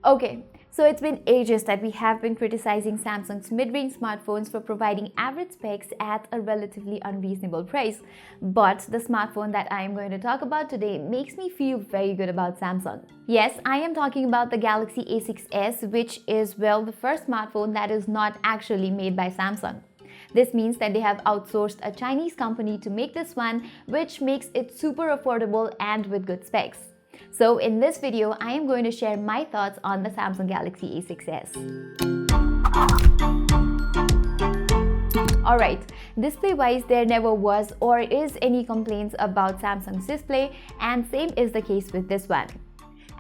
Okay, so it's been ages that we have been criticizing Samsung's mid-range smartphones for providing average specs at a relatively unreasonable price. But the smartphone that I am going to talk about today makes me feel very good about Samsung. Yes, I am talking about the Galaxy A6s, which is, well, the first smartphone that is not actually made by Samsung. This means that they have outsourced a Chinese company to make this one, which makes it super affordable and with good specs. So in this video, I am going to share my thoughts on the Samsung Galaxy A6s. Alright, display-wise, there never was or is any complaints about Samsung's display, and same is the case with this one.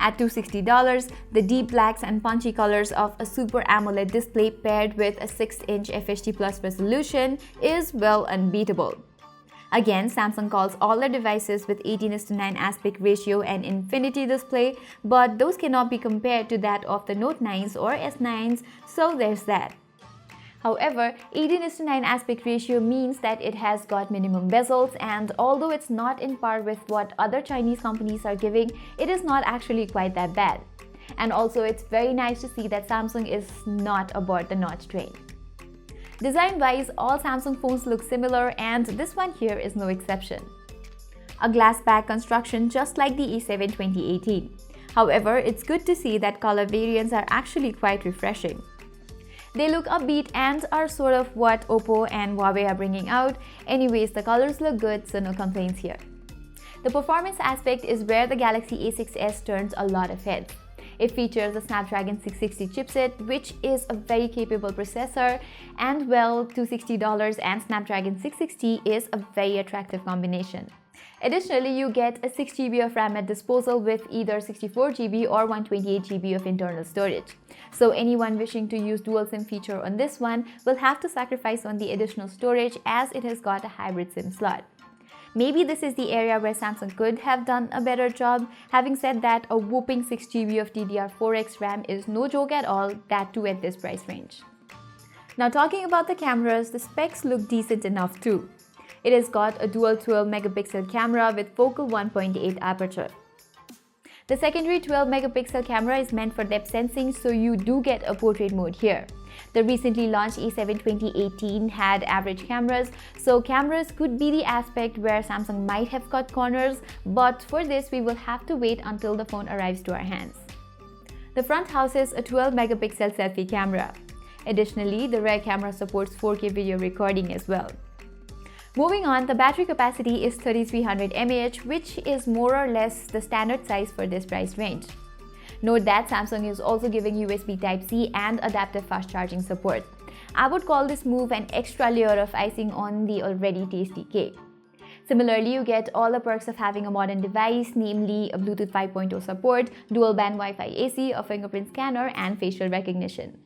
At $260, the deep blacks and punchy colors of a Super AMOLED display paired with a 6-inch FHD Plus resolution is, well, unbeatable. Again, Samsung calls all their devices with 18:9 aspect ratio and infinity display, but those cannot be compared to that of the Note 9s or S9s, so there's that. However, 18:9 aspect ratio means that it has got minimum bezels, and although it's not in par with what other Chinese companies are giving, it is not actually quite that bad. And also, it's very nice to see that Samsung is not aboard the notch train. Design-wise, all Samsung phones look similar, and this one here is no exception. A glass back construction just like the E7 2018. However, it's good to see that color variants are actually quite refreshing. They look upbeat and are sort of what Oppo and Huawei are bringing out. Anyways, the colors look good, so no complaints here. The performance aspect is where the Galaxy A6s turns a lot of heads. It features a Snapdragon 660 chipset, which is a very capable processor, and well, $260 and Snapdragon 660 is a very attractive combination. Additionally, you get a 6GB of RAM at disposal with either 64GB or 128GB of internal storage. So anyone wishing to use dual SIM feature on this one will have to sacrifice on the additional storage, as it has got a hybrid SIM slot. Maybe this is the area where Samsung could have done a better job. Having said that, a whopping 6GB of DDR4X RAM is no joke at all, that too at this price range. Now talking about the cameras, the specs look decent enough too. It has got a dual 12-megapixel camera with focal 1.8 aperture. The secondary 12-megapixel camera is meant for depth sensing, so you do get a portrait mode here. The recently launched E7 2018 had average cameras, so cameras could be the aspect where Samsung might have cut corners, but for this we will have to wait until the phone arrives to our hands. The front houses a 12-megapixel selfie camera. Additionally, the rear camera supports 4K video recording as well. Moving on, the battery capacity is 3300 mAh, which is more or less the standard size for this price range. Note that Samsung is also giving USB Type-C and adaptive fast charging support. I would call this move an extra layer of icing on the already tasty cake. Similarly, you get all the perks of having a modern device, namely a Bluetooth 5.0 support, dual-band Wi-Fi AC, a fingerprint scanner, and facial recognition.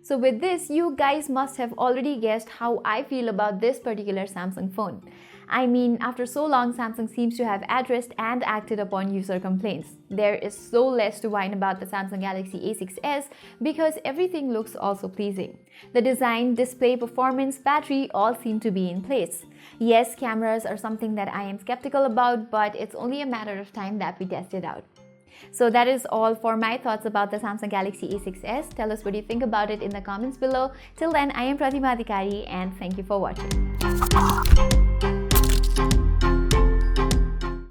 So with this, you guys must have already guessed how I feel about this particular Samsung phone. I mean, after so long, Samsung seems to have addressed and acted upon user complaints. There is so less to whine about the Samsung Galaxy A6s because everything looks also pleasing. The design, display, performance, battery all seem to be in place. Yes, cameras are something that I am skeptical about, but it's only a matter of time that we test it out. So that is all for my thoughts about the Samsung Galaxy A6s. Tell us what you think about it in the comments below. Till then, I am Pratima Adhikari, and thank you for watching.